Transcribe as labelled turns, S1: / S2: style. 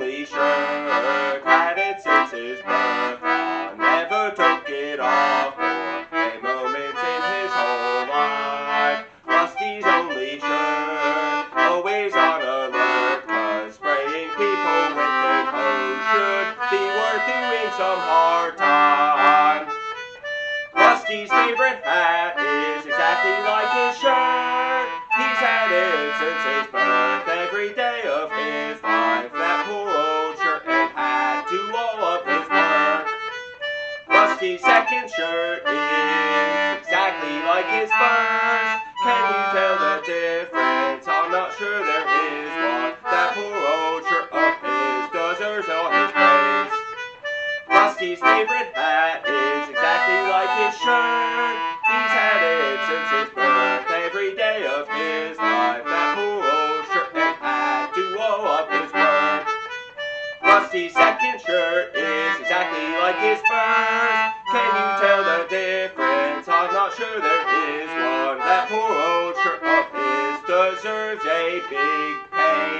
S1: only shirt, had it since his birth, never took it off for a moment in his whole life. Rusty's only shirt, always on alert, 'cause spraying people with his hose should be worth doing some hard time. Rusty's favorite hat is exactly like his shirt. He's had it since his birth, every day of his life. That poor old shirt and hat do all of his work. Rusty's second shirt is exactly like his first. Can you tell the difference? I'm not sure there is one. That poor old shirt of his deserves all his praise. Rusty's favorite hat is exactly like his shirt. He's had it since his birth, every day of his life. That poor old shirt and hat do all of his work. Rusty's second shirt is exactly like his first. Can you tell the difference? I'm not sure there is one. That poor old shirt of his deserves a big pay.